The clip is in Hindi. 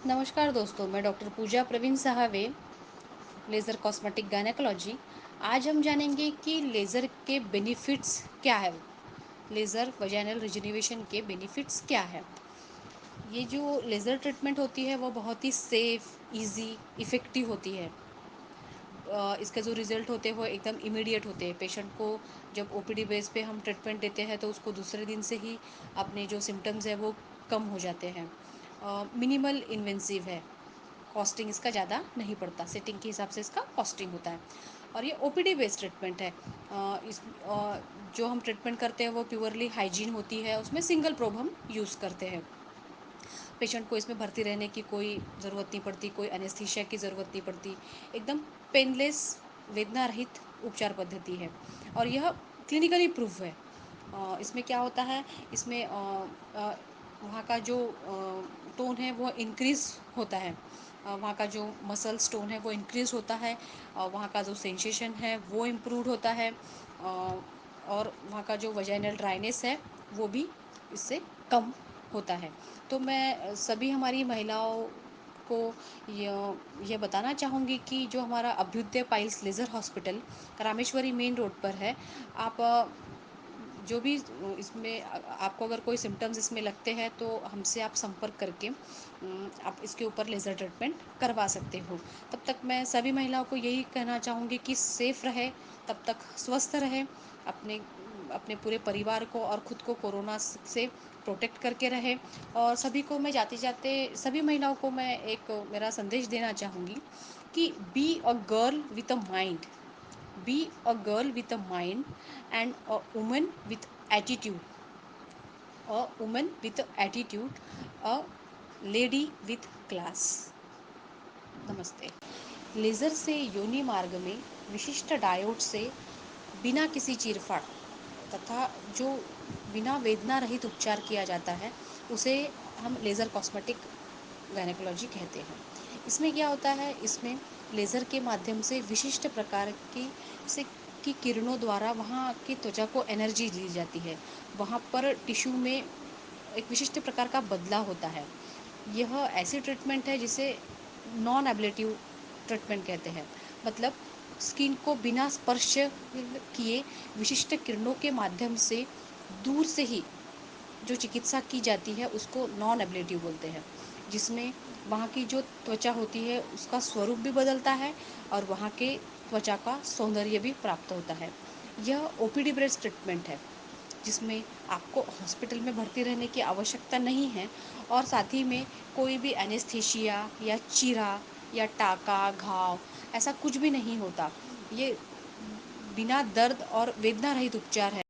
नमस्कार दोस्तों, मैं डॉक्टर पूजा प्रवीण साहवे, लेज़र कॉस्मेटिक गायनेकोलॉजी। आज हम जानेंगे कि लेज़र के बेनिफिट्स क्या है। लेज़र वजाइनल रिजुविनेशन के बेनिफिट्स क्या है। ये जो लेज़र ट्रीटमेंट होती है वो बहुत ही सेफ़, इजी, इफ़ेक्टिव होती है। इसके जो रिज़ल्ट होते हैं वो एकदम इमीडिएट होते हैं। पेशेंट को जब ओपीडी बेस पे हम ट्रीटमेंट देते हैं तो उसको दूसरे दिन से ही अपने जो सिम्पटम्स हैं वो कम हो जाते हैं। मिनिमल इन्वेंसिव है, कॉस्टिंग इसका ज़्यादा नहीं पड़ता, सेटिंग के हिसाब से इसका कॉस्टिंग होता है। और ये ओपीडी बेस्ड ट्रीटमेंट है। जो हम ट्रीटमेंट करते हैं वो प्योरली हाइजीन होती है, उसमें सिंगल प्रोब हम यूज़ करते हैं। पेशेंट को इसमें भर्ती रहने की कोई ज़रूरत नहीं पड़ती, कोई एनेस्थीसिया की ज़रूरत नहीं पड़ती। एकदम पेनलेस, वेदना रहित उपचार पद्धति है और यह क्लिनिकली प्रूफ है। इसमें क्या होता है, इसमें वहाँ का जो टोन है वो इंक्रीज़ होता है। वहाँ का जो मसल्स टोन है वो इंक्रीज़ होता है। वहाँ का जो सेंसेशन है वो इम्प्रूव होता है। और वहाँ का जो वजाइनल ड्राइनेस है वो भी इससे कम होता है। तो मैं सभी हमारी महिलाओं को ये बताना चाहूँगी कि जो हमारा Abhyudaya piles laser hospital Rameshwari main road पर है। आप जो भी इसमें आपको अगर कोई सिम्टम्स इसमें लगते हैं तो हमसे आप संपर्क करके आप इसके ऊपर लेज़र ट्रीटमेंट करवा सकते हो। तब तक मैं सभी महिलाओं को यही कहना चाहूँगी कि सेफ़ रहे, तब तक स्वस्थ रहे, अपने अपने पूरे परिवार को और ख़ुद को कोरोना से प्रोटेक्ट करके रहे। और सभी को मैं जाते-जाते सभी महिलाओं को मैं एक मेरा संदेश देना चाहूँगी कि be a girl with a mind, be a girl with a mind and a woman with attitude, a woman with attitude, a lady with class. नमस्ते। लेज़र से योनि मार्ग में विशिष्ट डायोड से बिना किसी चीरफाड़ तथा जो बिना वेदना रहित उपचार किया जाता है उसे हम लेज़र कॉस्मेटिक गायनेकोलॉजी कहते हैं। इसमें क्या होता है, इसमें लेज़र के माध्यम से विशिष्ट प्रकार की किरणों द्वारा वहाँ की त्वचा को एनर्जी दी जाती है। वहाँ पर टिश्यू में एक विशिष्ट प्रकार का बदलाव होता है। यह ऐसी ट्रीटमेंट है जिसे नॉन एब्लेटिव ट्रीटमेंट कहते हैं। मतलब स्किन को बिना स्पर्श किए विशिष्ट किरणों के माध्यम से दूर से ही जो चिकित्सा की जाती है उसको नॉन एब्लेटिव बोलते हैं, जिसमें वहाँ की जो त्वचा होती है उसका स्वरूप भी बदलता है और वहाँ के त्वचा का सौंदर्य भी प्राप्त होता है। यह ओपीडी बेस्ड ट्रीटमेंट है जिसमें आपको हॉस्पिटल में भर्ती रहने की आवश्यकता नहीं है और साथ ही में कोई भी एनेस्थीसिया या चीरा या टाका, घाव ऐसा कुछ भी नहीं होता। ये बिना दर्द और वेदना रहित उपचार है।